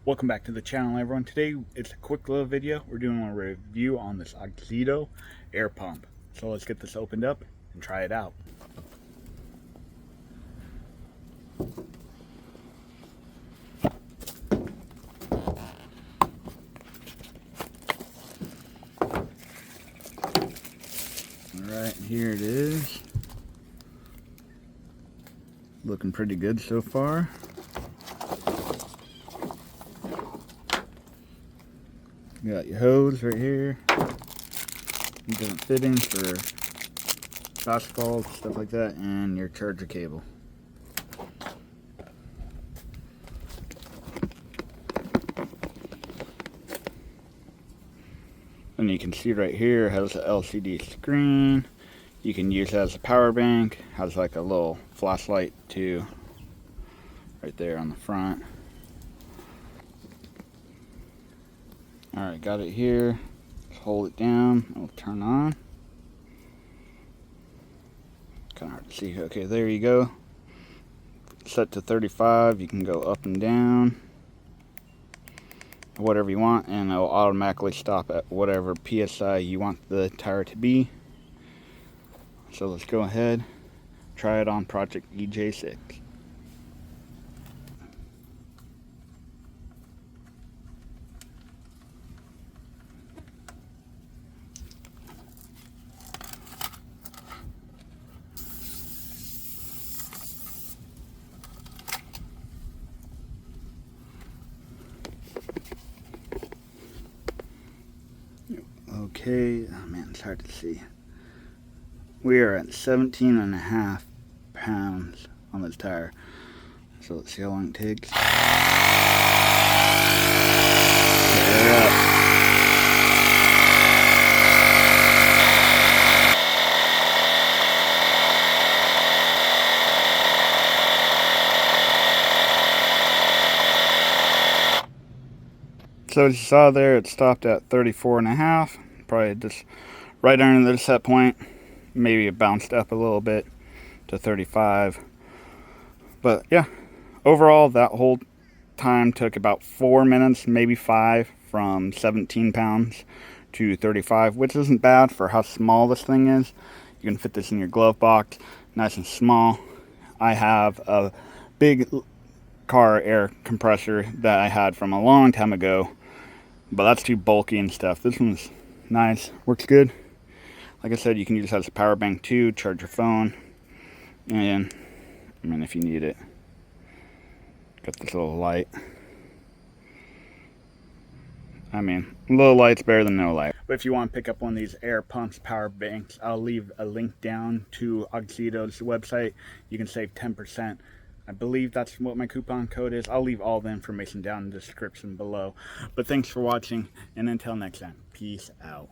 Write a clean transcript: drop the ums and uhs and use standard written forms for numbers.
Welcome back to the channel, everyone. Today it's a quick little video. We're doing a review on this Auxito air pump. So let's get this opened up and try it out. Alright, here it is. Looking pretty good so far. You got your hose right here. Different fittings for basketballs, stuff like that, and your charger cable. And you can see right here, it has an LCD screen. You can use it as a power bank. Has like a little flashlight too, right there on the front. Alright, got it here. Just hold it down, it'll turn on. Kind of hard to see. Okay, there you go. Set to 35, you can go up and down, whatever you want, and it'll automatically stop at whatever PSI you want the tire to be. So let's go ahead, try it on Project EJ6. Okay, oh man, it's hard to see. We are at 17.5 pounds on this tire. So let's see how long it takes. Tear up. So as you saw there, it stopped at 34.5. Probably just right under the set point. Maybe it bounced up a little bit to 35. But yeah, overall that whole time took about 4 minutes, maybe 5, from 17 pounds to 35, which isn't bad for how small this thing is. You can fit this in your glove box, nice and small. I have a big car air compressor that I had from a long time ago, but that's too bulky and stuff. This one's nice, works good. Like I said, you can use it as a power bank too, charge your phone, and I mean, if you need it. Got this little light. I mean, a little light's better than no light. But if you want to pick up one of these air pumps, power banks, I'll leave a link down to Auxito's website. You can save 10%. I believe that's what my coupon code is. I'll leave all the information down in the description below. But thanks for watching, and until next time, peace out.